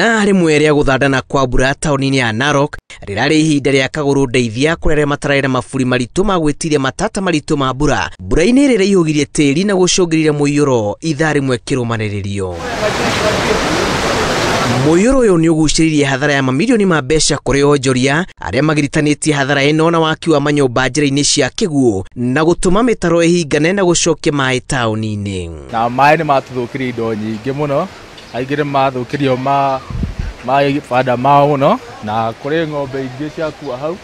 Ithaa rimwe ria guthandana kwa mbura taũni-inĩ ya Narok rirarĩ ihinda rĩa kagũrũ ndeithia kũrĩa mataraire maburi maritũ ma gwĩtiria matata maritũ ma mbura. Mbura-inĩ rĩrĩa ihũgirie tĩri na gũcũngĩrĩria mũiyũro ithaa rĩmwe kĩrũmanĩrĩrio. Mũiyũro ũyũ nĩ ũgucĩrĩirie hathara ya mamirioni ma mbeca kũrĩ onjoria arĩa magiritanĩtie hathara ĩno na waki wa manyũmba njĩra-inĩ cia kĩguũ na gũtũma mĩtaro ĩhingane na gũcokia maĩ taũni-inĩ. Na maĩ nĩ matũthũkĩria indo nyingĩ mũno, aingĩ nĩ mathũkĩrio mabanda mao mũno na kũrĩ ng'ombe ingĩ ciakua hau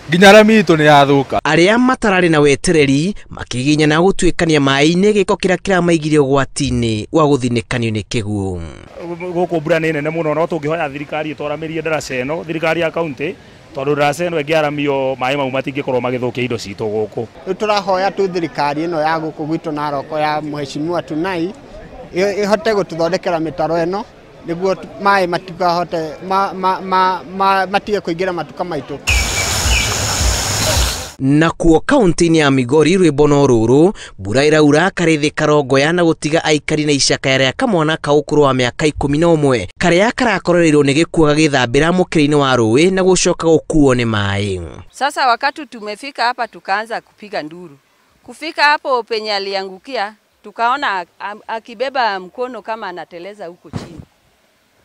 nginya arĩmi itũ nĩ yathũka. Arĩa matararĩ na wetereri makĩginyana gũtuĩkania maĩ-inĩ gĩko kĩrĩa kĩramaigire ũgwati-inĩ wa gũthinĩkanio nĩ kĩguũ. Gũkũ mbura nĩ nene mũno, no tũngĩhoya thirikari ĩtwaramĩrie ndaraca ĩno, thirikari ya kaunti, tondũ ndaraca ĩno ĩngĩaramio maĩ mau matingĩkorwo magĩthũkia indo citũ gũkũ. Tũrahoya tu thirikari ĩno ya gũkũ gwitũ Narok ya Mheshimiwa Tunai ĩhote gũtũthondekera mĩtaro ĩno nĩguo maĩ matikahote matige kũingĩra matuka maitũ. Nakuo kaunti-inĩ ya Migori rwĩmbo no rũrũ mbura ĩraura karĩthĩ karongoya na gũtiga aikari na icakaya rĩa kamwana ka ũkũrũ wa mĩaka 11 karĩa karakorererwo nĩ gĩkuo gagĩthambĩra mũkĩra-inĩ wa rũĩ na gũcoka gũkuo nĩ maĩ. Sasa wakati tumefika hapa tukaanza kupiga nduru. Kufika hapo penye aliangukia tukaona akibeba mkono kama anateleza huko chini.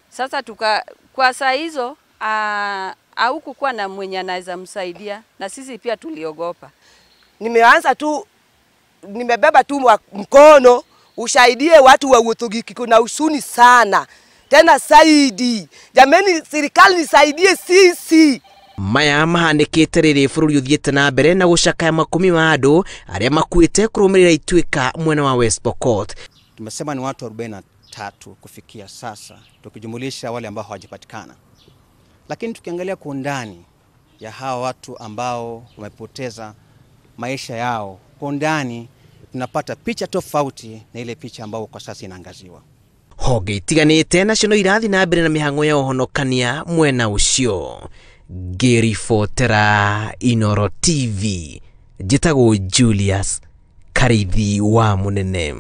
Sasa kwa saa hizo haukukuwa na mwenye anaweza msaidia na sisi pia tuliogopa. Nimebeba tu mkono usaidie watu wa Gĩthũng'i, kuna usuni sana tena saidi. Jameni, serikali nisaidie sisi. Maya mahanĩkĩte rĩrĩ bũrũri ũthiĩte na mbere na gũcakaya makumi ma andũ arĩa makuĩte kũrũmĩrĩra ituĩka mwena wa West Pokot. Tumesema ni watu 43 kufikia sasa tukijumulisha wale ambao hawajapatikana. Lakini tukiangalia kwa undani ya hawa watu ambao wamepoteza maisha yao, kwa undani tunapata picha tofauti na ile picha ambao kwa sasa inaangaziwa. Honge itiganĩte nacio irathi na mbere na mĩhang'o ya ũhonokania mwena ũcio. Ngĩribotera Inooro TV, njĩtagwo Julius Karithi wa Munene.